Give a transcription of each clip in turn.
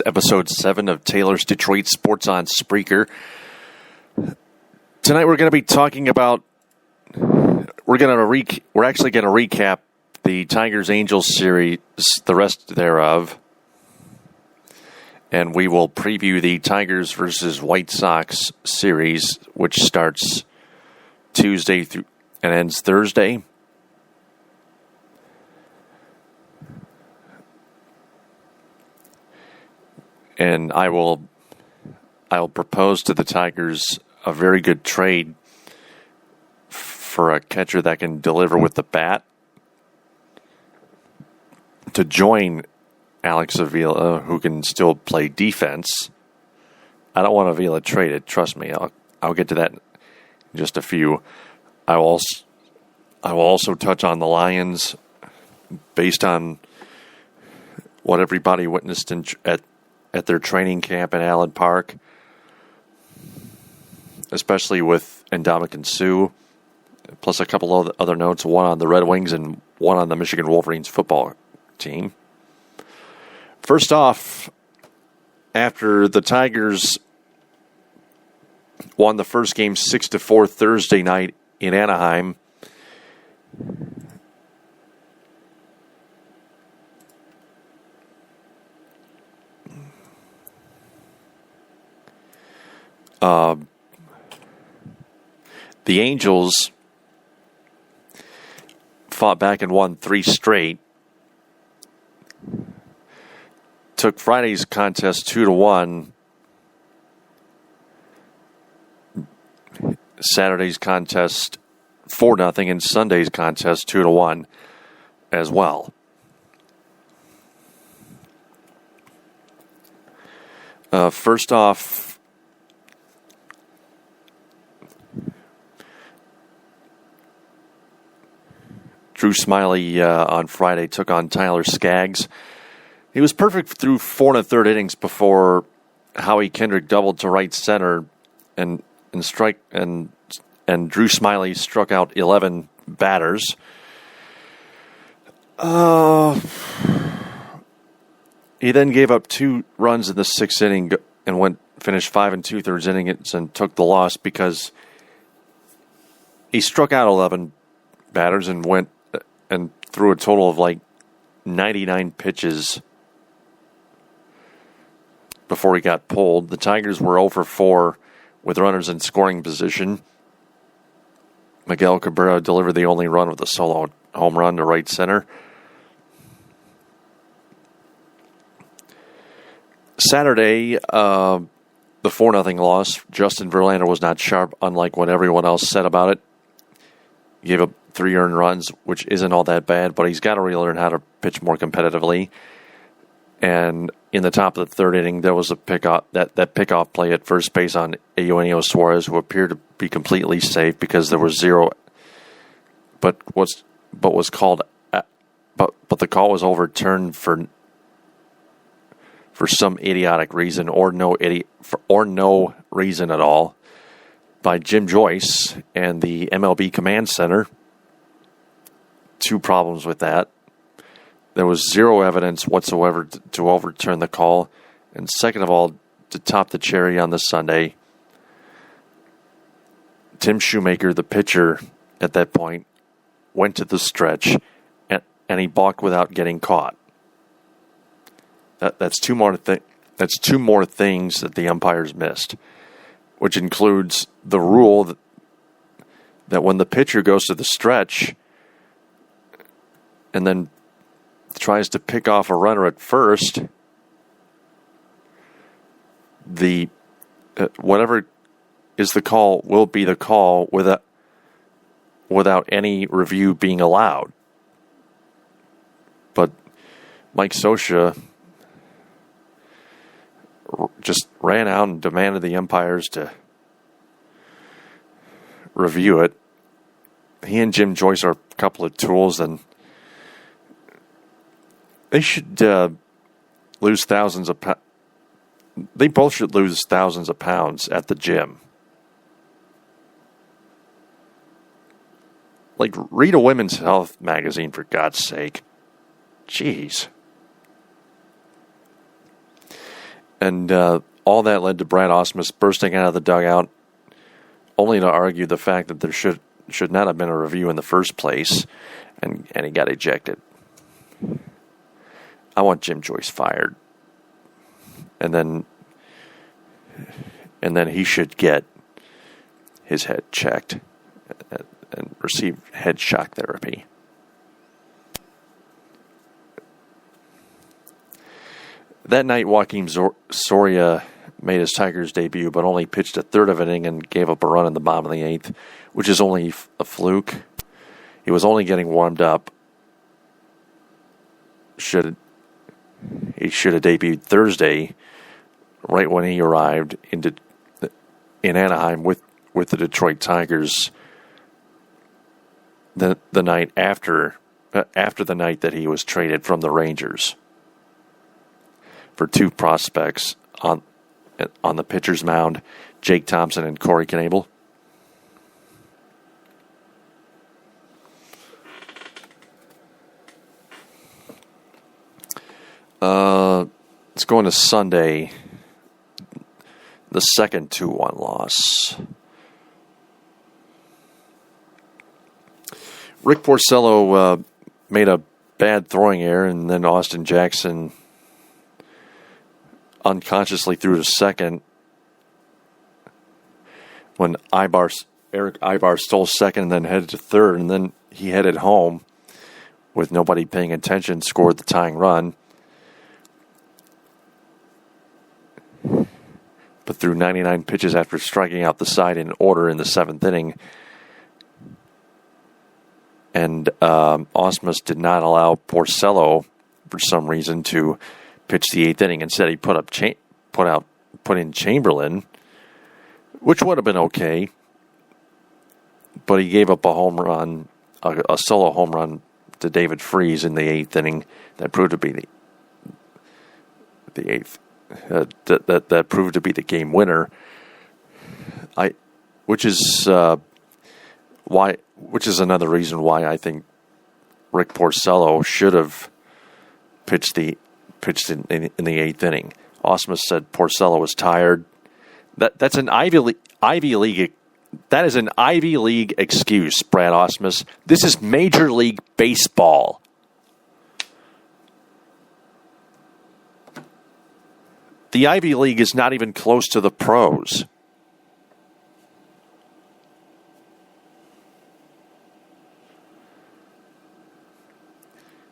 Episode 7 of Taylor's Detroit Sports on Spreaker. Tonight we're going to be talking about, we're actually going to recap the Tigers-Angels series, the rest thereof, and we will preview the Tigers versus White Sox series, which starts Tuesday through and ends Thursday. And I'll propose to the Tigers a very good trade for a catcher that can deliver with the bat to join Alex Avila, who can still play defense. I don't want Avila traded. Trust me. I'll get to that in just a few. I will also touch on the Lions based on what everybody witnessed at their training camp in Allen Park, especially with Ndamukong Suh, plus a couple of other notes, one on the Red Wings and one on the Michigan Wolverines football team. First off, after the Tigers won the first game 6-4 Thursday night in Anaheim, the Angels fought back and won 3 straight. Took Friday's contest 2-1. Saturday's contest 4-0, and Sunday's contest 2-1 as well. First off, Drew Smyly on Friday took on Tyler Skaggs. He was perfect through 4 1/3 innings before Howie Kendrick doubled to right center, and Drew Smyly struck out 11 batters. He then gave up 2 runs in the 6th inning and finished 5 2/3 innings and took the loss because he struck out 11 batters and threw a total of 99 pitches before he got pulled. The Tigers were 0 for 4 with runners in scoring position. Miguel Cabrera delivered the only run with a solo home run to right center. Saturday, the 4-0 loss. Justin Verlander was not sharp, unlike what everyone else said about it. He gave up 3 earned runs, which isn't all that bad, but he's got to relearn how to pitch more competitively. And in the top of the 3rd inning, there was a pickoff play at first base on Eugenio Suarez, who appeared to be completely safe because there was 0. But the call was overturned for some idiotic reason or no reason at all by Jim Joyce and the MLB Command Center. 2 problems with that. There was 0 evidence whatsoever to overturn the call. And second of all, to top the cherry on the Sunday, Tim Shoemaker, the pitcher at that point, went to the stretch and he balked without getting caught. That's two more things that the umpires missed, which includes the rule that when the pitcher goes to the stretch and then tries to pick off a runner at first, the whatever is the call will be the call without any review being allowed. But Mike Scioscia just ran out and demanded the umpires to review it. He and Jim Joyce are a couple of tools, and they should lose thousands of pounds. They both should lose thousands of pounds at the gym. Like, read a women's health magazine, for God's sake. Jeez. And all that led to Brad Ausmus bursting out of the dugout, only to argue the fact that there should not have been a review in the first place, and he got ejected. I want Jim Joyce fired. And then he should get his head checked and receive head shock therapy. That night, Joakim Soria made his Tigers debut, but only pitched a third of an inning and gave up a run in the bottom of the eighth, which is only a fluke. He was only getting warmed up. He should have debuted Thursday, right when he arrived in Anaheim with the Detroit Tigers. The night after the night that he was traded from the Rangers for two prospects on the pitcher's mound, Jake Thompson and Corey Knebel. Let's go into Sunday, the second 2-1 loss. Rick Porcello made a bad throwing error, and then Austin Jackson unconsciously threw to second when Eric Ibar stole second and then headed to third, and then he headed home with nobody paying attention, scored the tying run. But threw 99 pitches after striking out the side in order in the seventh inning. And Ausmus did not allow Porcello, for some reason, to pitch the eighth inning. Instead, he put in Chamberlain, which would have been okay. But he gave up a home run, a solo home run to David Freese in the eighth inning. That proved to be the eighth. That proved to be the game winner. Which is another reason why I think Rick Porcello should have pitched in the eighth inning. Ausmus said Porcello was tired. That's an Ivy League. That is an Ivy League excuse, Brad Ausmus. This is Major League Baseball. The Ivy League is not even close to the pros.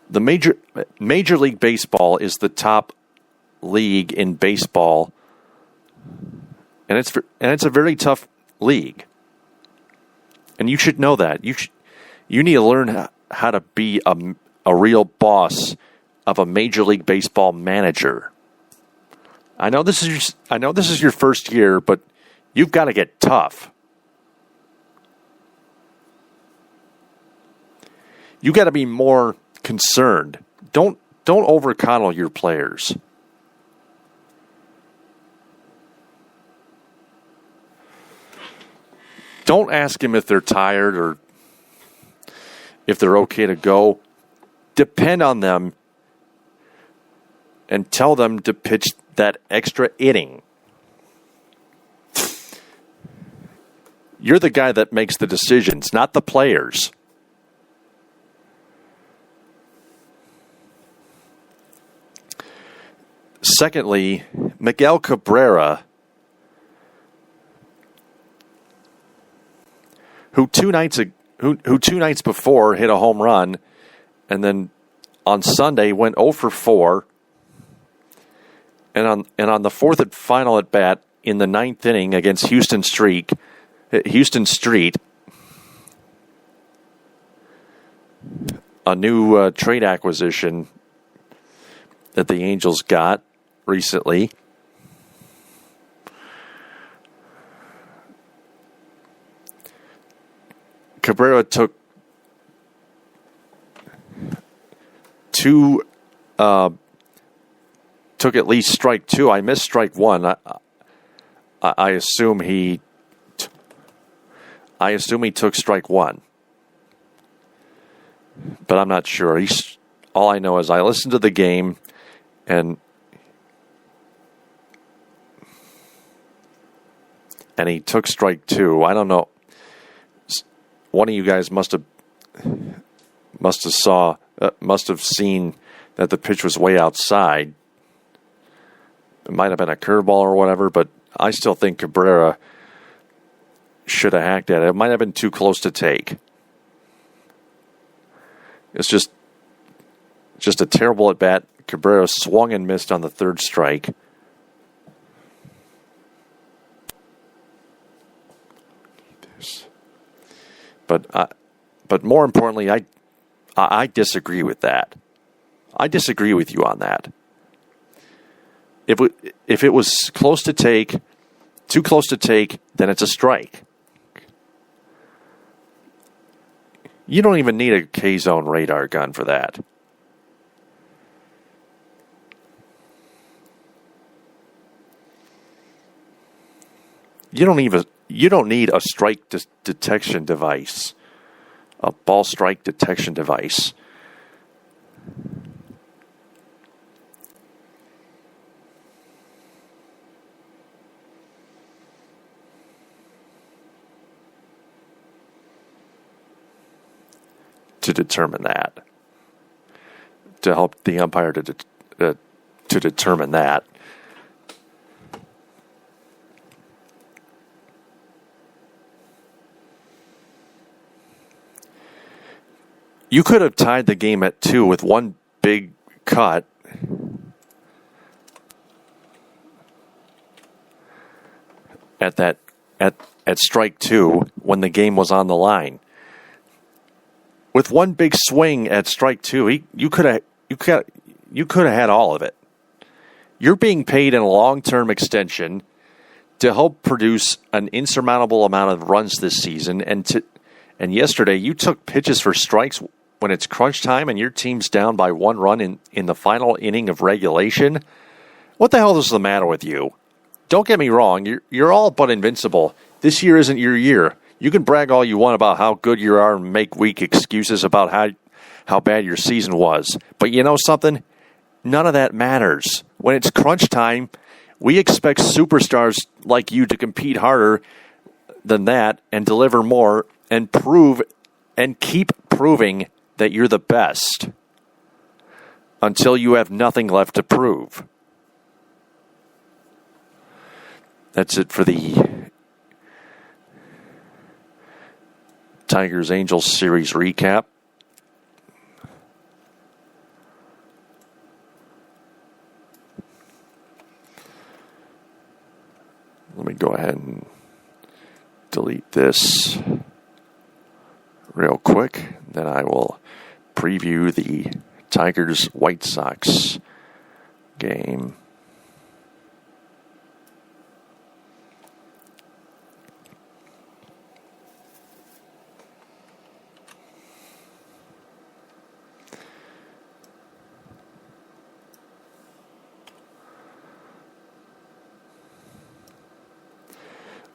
The Major League Baseball is the top league in baseball, and it's a very tough league. And you should know that. You need to learn how to be a real boss of a Major League Baseball manager. I know this is your first year, but you've got to get tough. You got to be more concerned. Don't overcoddle your players. Don't ask them if they're tired or if they're okay to go. Depend on them and tell them to pitch that extra inning. You're the guy that makes the decisions, not the players. Secondly, Miguel Cabrera, who two nights before hit a home run, and then on Sunday went 0 for 4, and on the fourth and final at bat in the ninth inning against Houston Street, a new trade acquisition that the Angels got recently. Cabrera took at least strike two. I missed strike one. I assume he took strike one, but I'm not sure. All I know is I listened to the game, and and he took strike two. I don't know. One of you guys must have seen that the pitch was way outside. It might have been a curveball or whatever, but I still think Cabrera should have hacked at it. It might have been too close to take. It's just a terrible at bat. Cabrera swung and missed on the third strike. But more importantly, I disagree with that. I disagree with you on that. If it was close to take, too close to take, then it's a strike. You don't even need a K-zone radar gun for that. You don't need a strike detection device, a ball strike detection device. To determine that, to help the umpire to determine that. You could have tied the game at 2 with one big cut. At strike 2 when the game was on the line. With one big swing at strike 2, you could have had all of it. You're being paid in a long-term extension to help produce an insurmountable amount of runs this season, and yesterday you took pitches for strikes when it's crunch time and your team's down by 1 run in the final inning of regulation. What the hell is the matter with you? Don't get me wrong, you're all but invincible. This year isn't your year. You can brag all you want about how good you are and make weak excuses about how bad your season was. But you know something? None of that matters. When it's crunch time, we expect superstars like you to compete harder than that and deliver more and prove and keep proving that you're the best until you have nothing left to prove. That's it for the Tigers-Angels series recap. Let me go ahead and delete this real quick. Then I will preview the Tigers-White Sox game.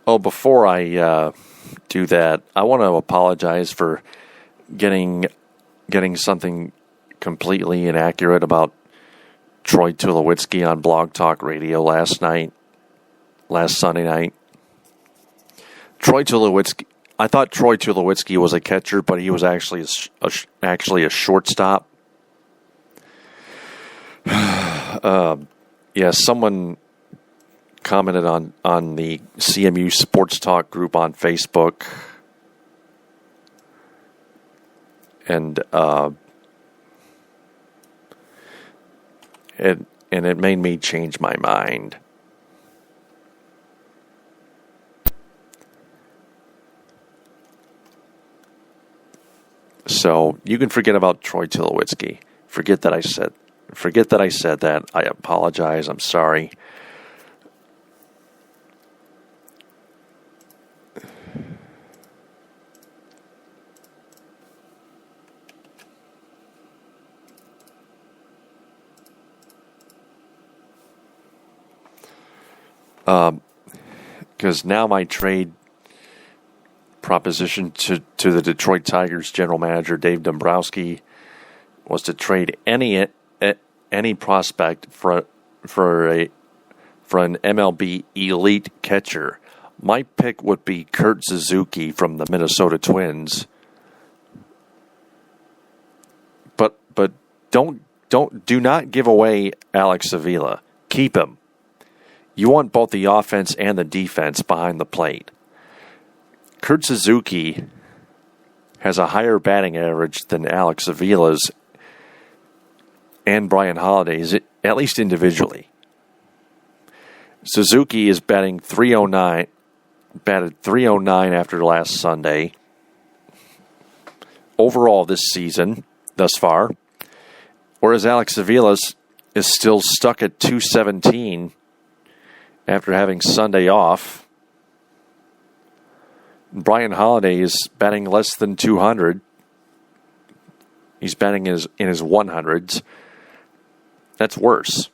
Oh, before I do that, I want to apologize for getting something completely inaccurate about Troy Tulowitzki on Blog Talk Radio last Sunday night. I thought Troy Tulowitzki was a catcher, but he was actually a shortstop. Someone commented on the CMU Sports Talk group on Facebook, and it made me change my mind. So you can forget about Troy Tulowitzki. Forget that I said that. I apologize. I'm sorry. Because now my trade proposition to the Detroit Tigers general manager Dave Dombrowski was to trade any prospect for an MLB elite catcher. My pick would be Kurt Suzuki from the Minnesota Twins. But do not give away Alex Avila. Keep him. You want both the offense and the defense behind the plate. Kurt Suzuki has a higher batting average than Alex Avila's and Brian Holiday's, at least individually. Suzuki is batting batted 309 after last Sunday. Overall this season, thus far. Whereas Alex Avila is still stuck at 217 after having Sunday off. Brian Holiday is batting less than 200. He's batting in his 100s. That's worse.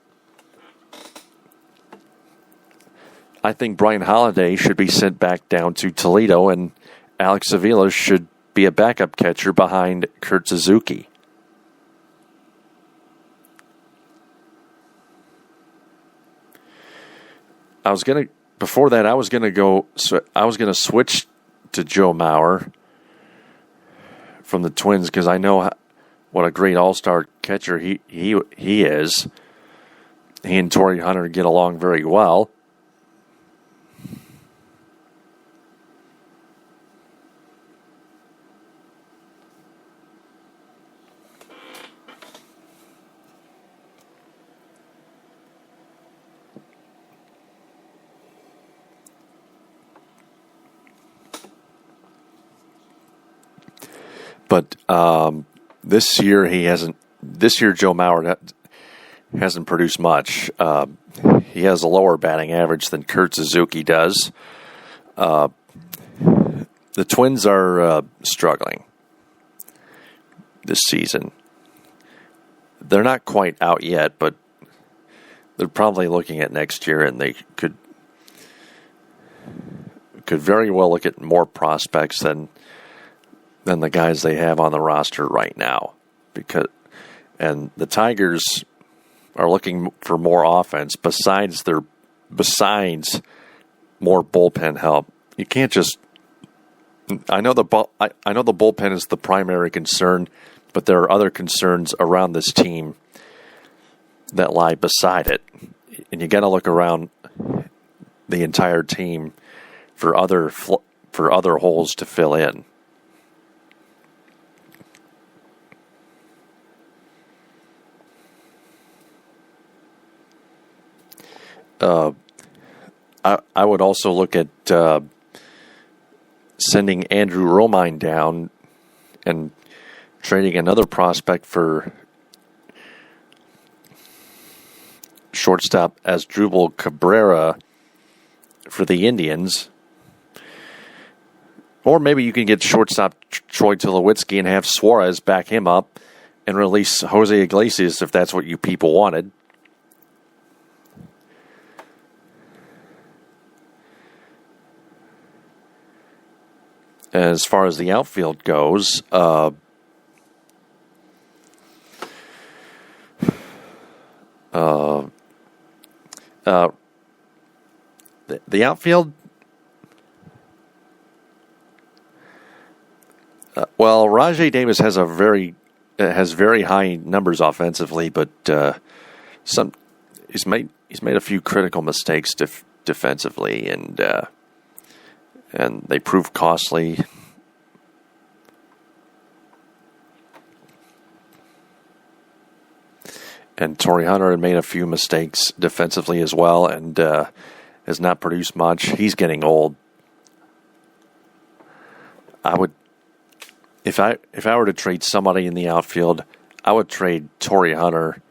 I think Brian Holiday should be sent back down to Toledo, and Alex Avila should be a backup catcher behind Kurt Suzuki. I was going to switch to Joe Mauer from the Twins because I know what a great all-star catcher he is. He and Torrey Hunter get along very well. But this year Joe Mauer hasn't produced much. He has a lower batting average than Kurt Suzuki does. The Twins are struggling this season. They're not quite out yet, but they're probably looking at next year, and they could very well look at more prospects than the guys they have on the roster right now. And the Tigers are looking for more offense besides more bullpen help. You can't just. I know the bullpen is the primary concern, but there are other concerns around this team that lie beside it, and you got to look around the entire team for other holes to fill in. I would also look at sending Andrew Romine down and trading another prospect for shortstop Asdrubal Cabrera for the Indians. Or maybe you can get shortstop Troy Tulowitzki and have Suarez back him up and release Jose Iglesias if that's what you people wanted. As far as the outfield goes, the outfield, Rajai Davis has very high numbers offensively, but he's made a few critical mistakes defensively, and they prove costly. And Torrey Hunter had made a few mistakes defensively as well, and has not produced much. He's getting old. I would, if I were to trade somebody in the outfield, I would trade Torrey Hunter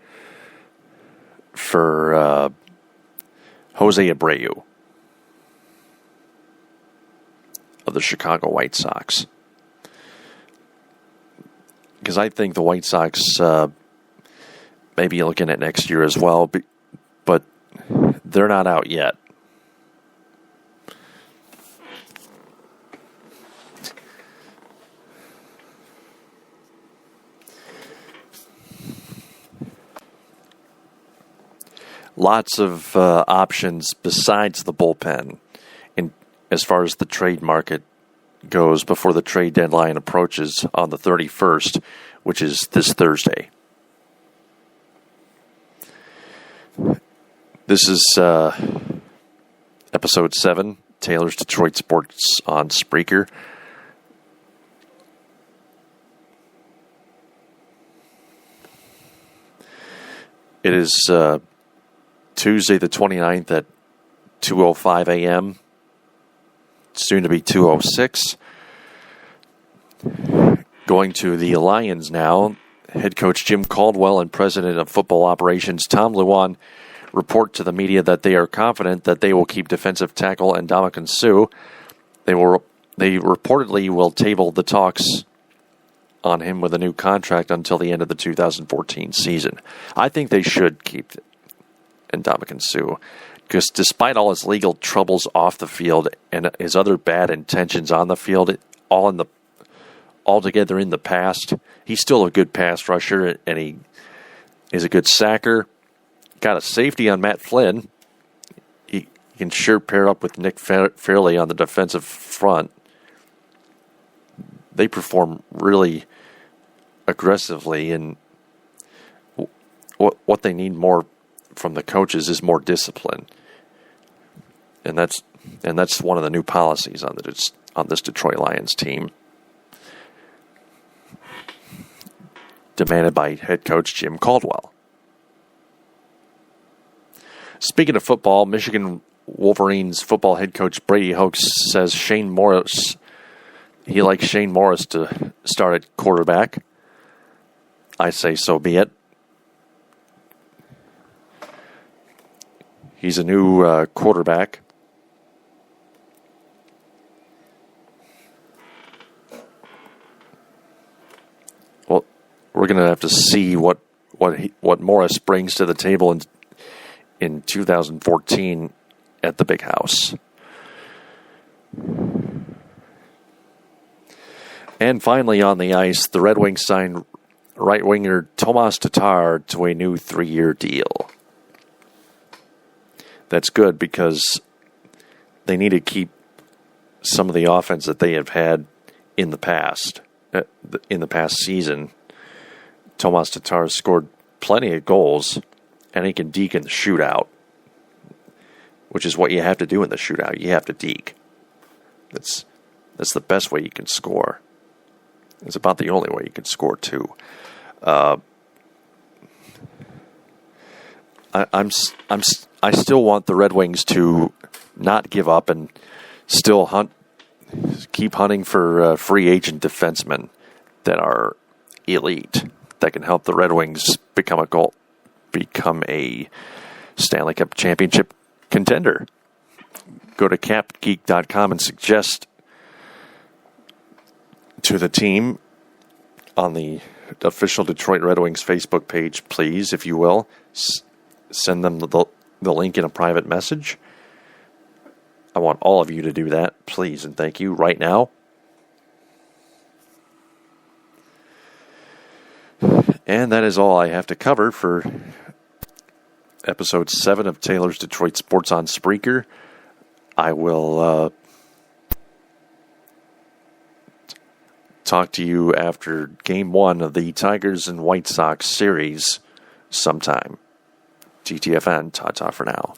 for Jose Abreu of the Chicago White Sox, because I think the White Sox may be looking at next year as well, but they're not out yet. Lots of options besides the bullpen as far as the trade market goes before the trade deadline approaches on the 31st, which is this Thursday. This is episode 7, Taylor's Detroit Sports on Spreaker. It is Tuesday the 29th at 2:05 a.m., soon to be 2:06. Going to the Lions now. Head coach Jim Caldwell and president of football operations Tom Lewand report to the media that they are confident that they will keep defensive tackle Ndamukong Suh. They reportedly will table the talks on him with a new contract until the end of the 2014 season. I think they should keep Ndamukong Suh, because despite all his legal troubles off the field and his other bad intentions on the field, altogether in the past, he's still a good pass rusher, and he is a good sacker. Got a safety on Matt Flynn. He can sure pair up with Nick Fairley on the defensive front. They perform really aggressively, and what they need more from the coaches is more discipline. And that's one of the new policies on this Detroit Lions team, demanded by head coach Jim Caldwell. Speaking of football, Michigan Wolverines football head coach Brady Hoke says he likes Shane Morris to start at quarterback. I say so be it. He's a new quarterback. Well, we're going to have to see what Morris brings to the table in 2014 at the Big House. And finally on the ice, the Red Wings signed right-winger Tomas Tatar to a new 3-year deal. That's good because they need to keep some of the offense that they have had in the past. In the past season, Tomas Tatar scored plenty of goals, and he can deke in the shootout, which is what you have to do in the shootout. You have to deke. That's the best way you can score. It's about the only way you can score, too. I still want the Red Wings to not give up and still keep hunting for free agent defensemen that are elite, that can help the Red Wings become a Stanley Cup championship contender. Go to capgeek.com and suggest to the team on the official Detroit Red Wings Facebook page, please, if you will. Send them the link in a private message. I want all of you to do that, please, and thank you right now. And that is all I have to cover for episode 7 of Taylor's Detroit Sports on Spreaker. I will talk to you after Game 1 of the Tigers and White Sox series sometime. TTFN, ta-ta for now.